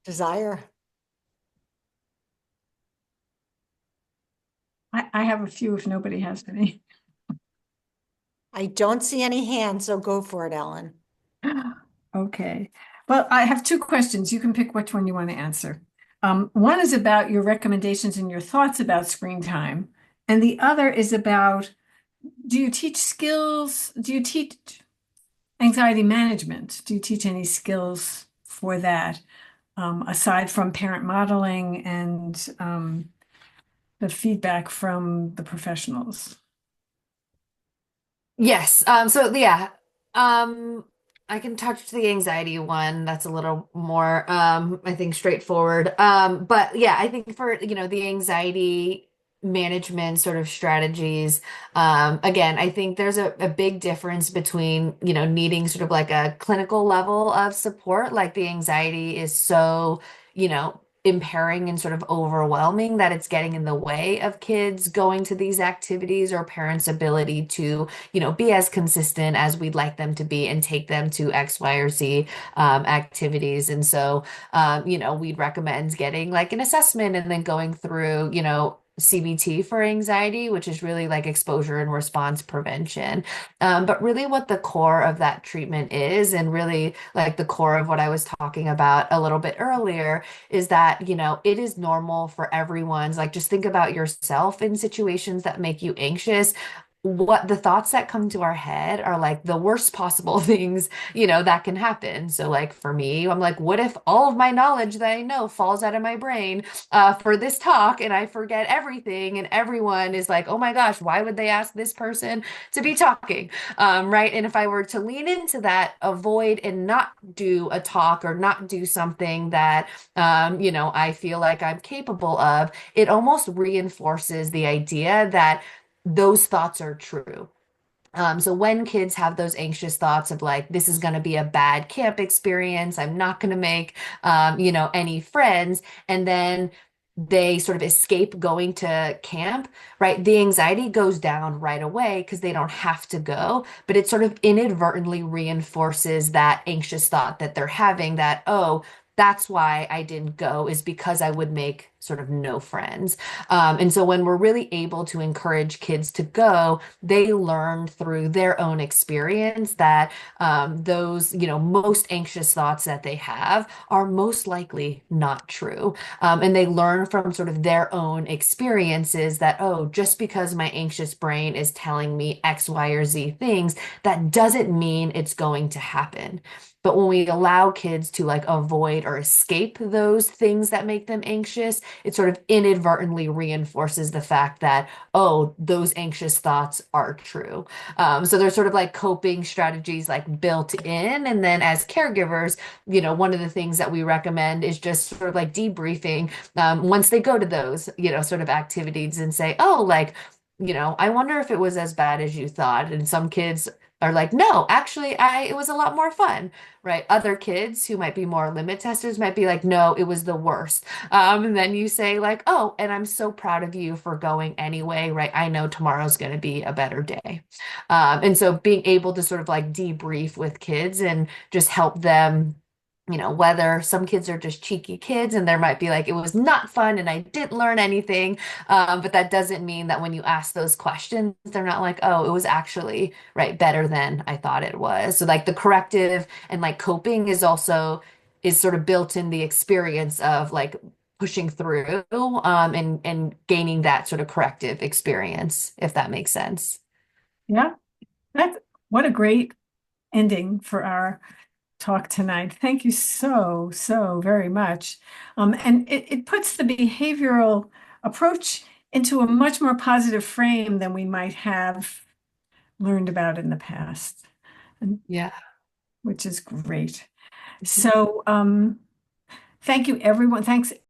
desire. I have a few if nobody has any. I don't see any hands, so go for it, Ellen. Okay. Well, I have two questions. You can pick which one you want to answer. One is about your recommendations and your thoughts about screen time. And the other is about, do you teach skills? Do you teach anxiety management? Do you teach any skills for that, aside from parent modeling and the feedback from the professionals? Yes. So yeah, I can touch the anxiety one. That's a little more, I think straightforward. But yeah, I think for, the anxiety management sort of strategies, again, I think there's a big difference between, needing sort of like a clinical level of support, like the anxiety is so, impairing and sort of overwhelming that it's getting in the way of kids going to these activities or parents' ability to, be as consistent as we'd like them to be and take them to X, Y, or Z activities. And so, we'd recommend getting like an assessment and then going through, CBT for anxiety, which is really like exposure and response prevention. But really, what the core of that treatment is, and really like the core of what I was talking about a little bit earlier, is that, it is normal for everyone's, like, just think about yourself in situations that make you anxious. What the thoughts that come to our head are like the worst possible things, that can happen. So, like, for me, I'm like, what if all of my knowledge that I know falls out of my brain for this talk and I forget everything and everyone is like, oh my gosh, why would they ask this person to be talking? Right. And if I were to lean into that, avoid and not do a talk or not do something that, I feel like I'm capable of, it almost reinforces the idea that those thoughts are true. So when kids have those anxious thoughts of like, this is going to be a bad camp experience, I'm not going to make, any friends, and then they sort of escape going to camp, right? The anxiety goes down right away because they don't have to go, but it sort of inadvertently reinforces that anxious thought that they're having that, oh, that's why I didn't go, is because I would make sort of no friends. And so when we're really able to encourage kids to go, they learn through their own experience that those, most anxious thoughts that they have are most likely not true. And they learn from sort of their own experiences that, oh, just because my anxious brain is telling me X, Y, or Z things, that doesn't mean it's going to happen. But when we allow kids to like avoid or escape those things that make them anxious, it sort of inadvertently reinforces the fact that, oh, those anxious thoughts are true. So there's sort of like coping strategies like built in. And then as caregivers, one of the things that we recommend is just sort of like debriefing once they go to those, sort of activities and say, oh, like, I wonder if it was as bad as you thought. And some kids are like, no, actually, it was a lot more fun, right? Other kids who might be more limit testers might be like, no, it was the worst. And then you say like, oh, and I'm so proud of you for going anyway, right? I know tomorrow's going to be a better day. And so being able to sort of like debrief with kids and just help them, whether some kids are just cheeky kids and there might be like, it was not fun and I didn't learn anything. But that doesn't mean that when you ask those questions, they're not like, oh, it was actually right better than I thought it was. So like the corrective and like coping is sort of built in the experience of like pushing through and gaining that sort of corrective experience, if that makes sense. Yeah, that's what a great ending for our talk tonight. Thank you so, so very much. And it puts the behavioral approach into a much more positive frame than we might have learned about in the past, and, Yeah. which is great. So thank you, everyone. Thanks